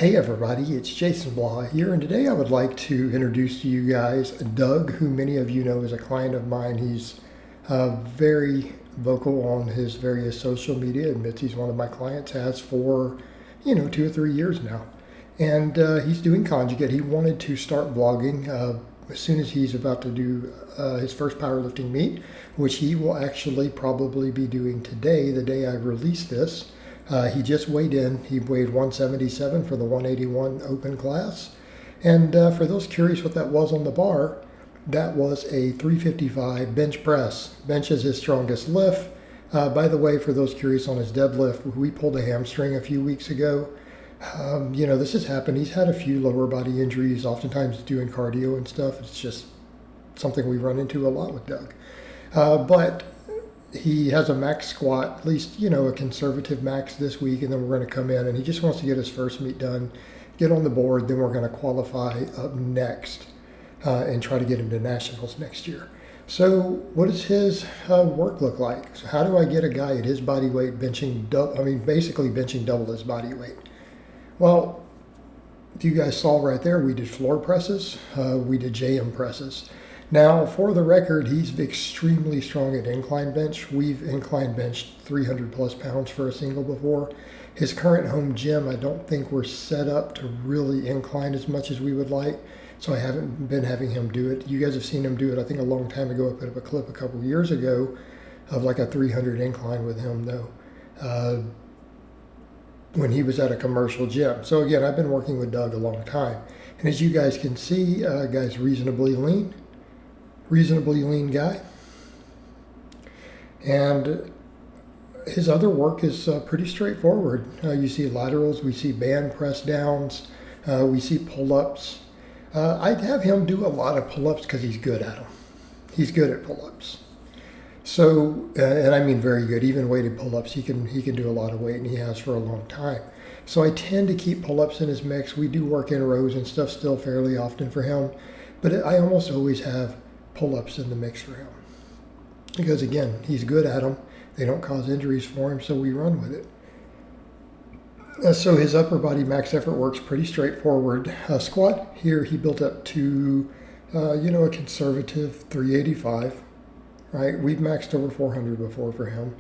Hey everybody, it's Jason Blaha here, and today I would like to introduce to you guys Doug, who many of you know is a client of mine. He's very vocal on his various social media, admits he's one of my clients, has for, 2 or 3 years now. And he's doing conjugate. He wanted to start vlogging as soon as he's about to do his first powerlifting meet, which he will actually probably be doing today, the day I release this. He just weighed in. He weighed 177 for the 181 open class. And for those curious what that was on the bar, that was a 355 bench press. Bench is his strongest lift. By the way, for those curious on his deadlift, we pulled a hamstring a few weeks ago. This has happened. He's had a few lower body injuries, oftentimes doing cardio and stuff. It's just something we run into a lot with Doug. But he has a max squat, at least, a conservative max this week, and then we're going to come in, and he just wants to get his first meet done, get on the board, then we're going to qualify up next and try to get him to nationals next year. So what does his work look like? So how do I get a guy at his body weight basically benching double his body weight? Well, if you guys saw right there, we did floor presses, we did JM presses. Now, for the record, he's extremely strong at incline bench. We've incline benched 300 plus pounds for a single before. His current home gym, I don't think we're set up to really incline as much as we would like, so I haven't been having him do it. You guys have seen him do it, I think, a long time ago. I put up a clip a couple years ago of like a 300 incline with him, though, when he was at a commercial gym. So again, I've been working with Doug a long time. And as you guys can see, guy's reasonably lean guy, and his other work is pretty straightforward. You see laterals, we see band press downs, we see pull-ups. I'd have him do a lot of pull-ups because he's good at them. He's good at pull-ups. So, and I mean very good, even weighted pull-ups, he can do a lot of weight, and he has for a long time. So I tend to keep pull-ups in his mix. We do work in rows and stuff still fairly often for him, but I almost always have pull-ups in the mix for him because, again, he's good at them. They don't cause injuries for him, so we run with it. So his upper body max effort works pretty straightforward. Squat here, he built up to a conservative 385. Right, we've maxed over 400 before for him,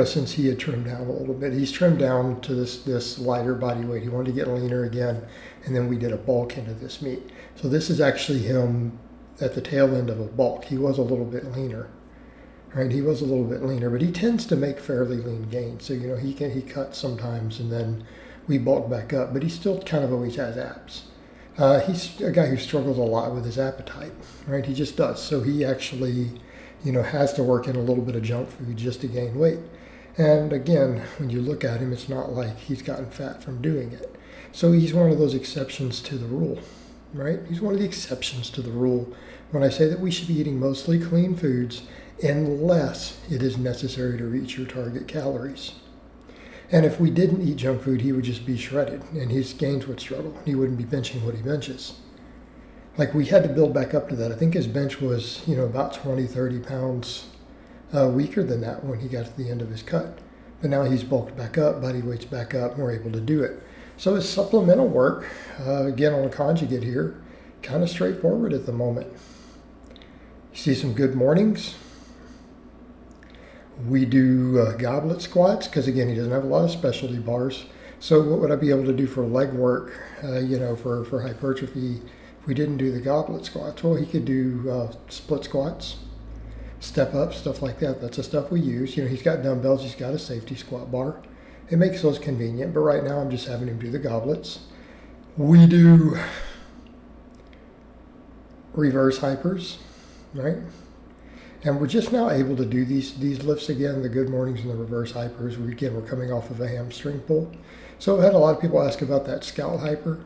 since he had trimmed down a little bit. He's trimmed down to this lighter body weight. He wanted to get leaner again, and then we did a bulk into this meet. So this is actually him at the tail end of a bulk. He was a little bit leaner, right? He was a little bit leaner, but he tends to make fairly lean gains. So, he cuts sometimes, and then we bulk back up, but he still kind of always has abs. He's a guy who struggles a lot with his appetite, right? He just does. So he actually, has to work in a little bit of junk food just to gain weight. And again, when you look at him, it's not like he's gotten fat from doing it. So he's one of those exceptions to the rule, right? He's one of the exceptions to the rule when I say that we should be eating mostly clean foods unless it is necessary to reach your target calories. And if we didn't eat junk food, he would just be shredded and his gains would struggle. He wouldn't be benching what he benches. Like, we had to build back up to that. I think his bench was, about 20, 30 pounds weaker than that when he got to the end of his cut. But now he's bulked back up, body weight's back up, and we're able to do it. So his supplemental work, again on a conjugate here, kind of straightforward at the moment. You see some good mornings. We do goblet squats because, again, he doesn't have a lot of specialty bars. So what would I be able to do for leg work, for hypertrophy if we didn't do the goblet squats? Well, he could do split squats, step up, stuff like that. That's the stuff we use. He's got dumbbells. He's got a safety squat bar. It makes those convenient, but right now I'm just having him do the goblets. We do reverse hypers, right? And we're just now able to do these lifts again, the good mornings and the reverse hypers. We're coming off of a hamstring pull. So I've had a lot of people ask about that scout hyper.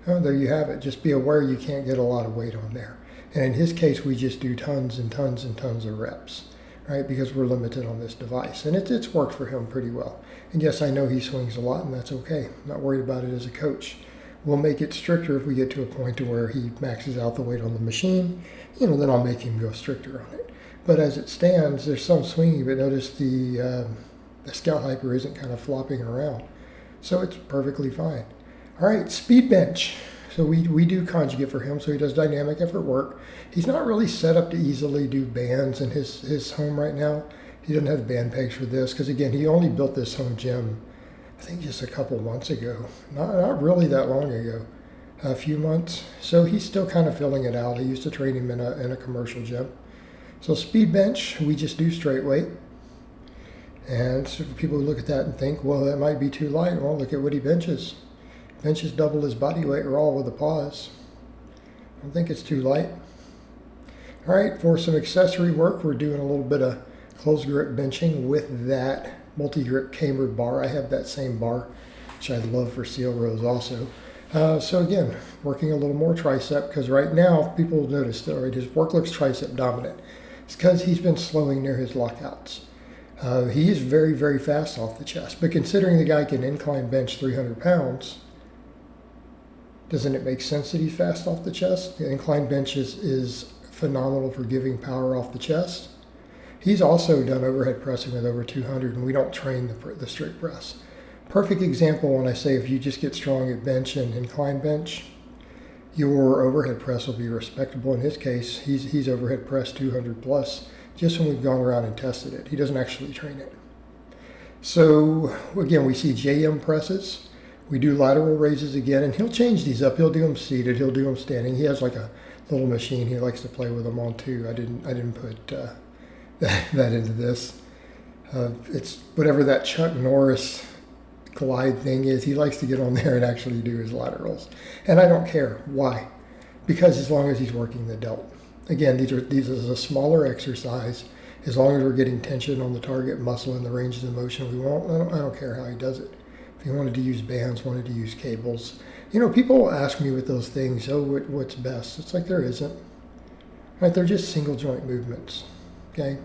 Oh, there you have it. Just be aware you can't get a lot of weight on there. And in his case, we just do tons and tons and tons of reps, right? Because we're limited on this device. And it's worked for him pretty well. And yes, I know he swings a lot, and that's okay. I'm not worried about it as a coach. We'll make it stricter if we get to a point to where he maxes out the weight on the machine. Then I'll make him go stricter on it. But as it stands, there's some swinging, but notice the scout hyper isn't kind of flopping around. So it's perfectly fine. All right, speed bench. So we do conjugate for him, so he does dynamic effort work. He's not really set up to easily do bands in his home right now. He doesn't have band pegs for this because, again, he only built this home gym, I think, just a couple months ago. Not really that long ago, a few months. So he's still kind of filling it out. I used to train him in a commercial gym. So speed bench, we just do straight weight. And so people look at that and think, well, that might be too light. Well, look at what he benches. Benches double his body weight raw with a pause. I don't think it's too light. All right, for some accessory work, we're doing a little bit of closed grip benching with that multi-grip cambered bar. I have that same bar, which I love for seal rows also. So again, working a little more tricep, because right now, people will notice that right, his work looks tricep dominant. It's because he's been slowing near his lockouts. He is very, very fast off the chest, but considering the guy can incline bench 300 pounds, doesn't it make sense that he's fast off the chest? The incline bench is phenomenal for giving power off the chest. He's also done overhead pressing with over 200, and we don't train the strict press. Perfect example when I say if you just get strong at bench and incline bench, your overhead press will be respectable. In his case, he's overhead pressed 200 plus just when we've gone around and tested it. He doesn't actually train it. So again, we see JM presses. We do lateral raises again, and he'll change these up. He'll do them seated. He'll do them standing. He has like a little machine he likes to play with them on too. I didn't put that into this. It's whatever that Chuck Norris glide thing is. He likes to get on there and actually do his laterals, and I don't care why, because as long as he's working the delt. Again, these is a smaller exercise. As long as we're getting tension on the target muscle and the ranges of motion we want, I don't care how he does it. If he wanted to use bands, wanted to use cables. You know, people will ask me with those things, oh, what's best? It's like there isn't. Right? They're just single joint movements. Okay?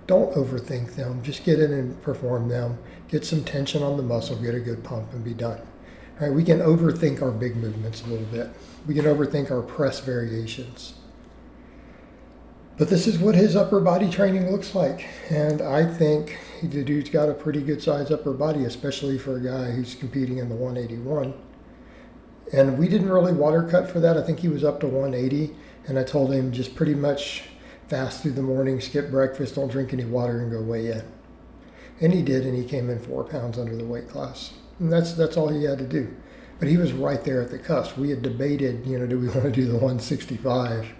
Don't overthink them. Just get in and perform them. Get some tension on the muscle, get a good pump, and be done. All right? We can overthink our big movements a little bit. We can overthink our press variations. But this is what his upper body training looks like. And I think the dude's got a pretty good size upper body, especially for a guy who's competing in the 181. And we didn't really water cut for that. I think he was up to 180. And I told him just pretty much fast through the morning, skip breakfast, don't drink any water, and go weigh in. And he did, and he came in 4 pounds under the weight class. And that's all he had to do. But he was right there at the cusp. We had debated, do we want to do the 165?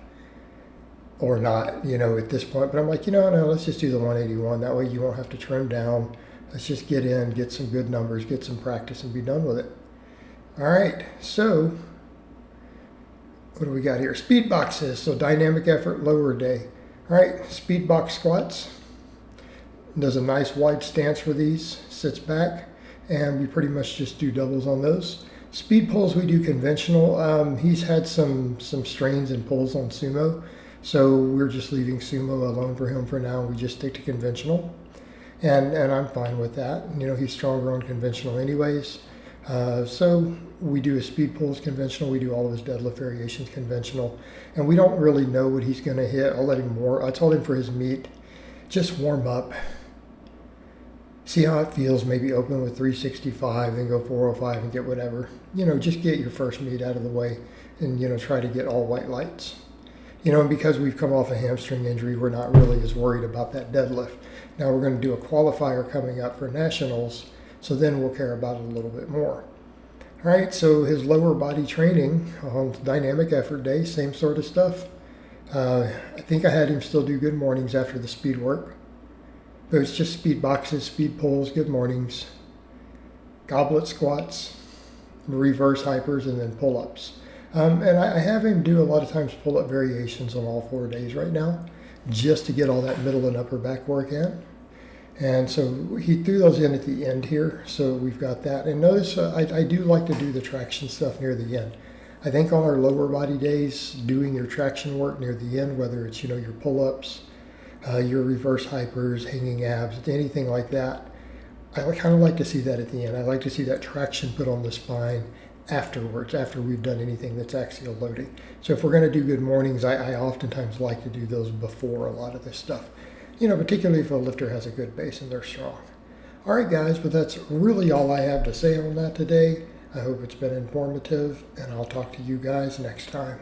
Or not, at this point. But I'm like, no, let's just do the 181. That way you won't have to trim down. Let's just get in, get some good numbers, get some practice, and be done with it. All right, so what do we got here? Speed boxes, so dynamic effort, lower day. All right, speed box squats. Does a nice wide stance for these, sits back, and we pretty much just do doubles on those. Speed pulls, we do conventional. He's had some strains and pulls on sumo. So we're just leaving sumo alone for him for now. We just stick to conventional, and I'm fine with that. He's stronger on conventional anyways. So we do his speed pulls conventional. We do all of his deadlift variations conventional, and we don't really know what he's going to hit. I'll let him warm. I told him for his meet, just warm up, see how it feels. Maybe open with 365, then go 405 and get whatever. Just get your first meet out of the way, and try to get all white lights. And because we've come off a hamstring injury, we're not really as worried about that deadlift. Now we're going to do a qualifier coming up for nationals, so then we'll care about it a little bit more. All right, so his lower body training on dynamic effort day, same sort of stuff. I think I had him still do good mornings after the speed work. But it's just speed boxes, speed pulls, good mornings, goblet squats, reverse hypers, and then pull-ups. And I have him do a lot of times pull-up variations on all 4 days right now, just to get all that middle and upper back work in. And so he threw those in at the end here, so we've got that. And notice I do like to do the traction stuff near the end. I think on our lower body days, doing your traction work near the end, whether it's your pull-ups, your reverse hypers, hanging abs, anything like that, I kind of like to see that at the end. I like to see that traction put on the spine afterwards, after we've done anything that's axial loading. So if we're going to do good mornings, I oftentimes like to do those before a lot of this stuff, particularly if a lifter has a good base and they're strong. All right, guys, but that's really all I have to say on that today. I hope it's been informative, and I'll talk to you guys next time.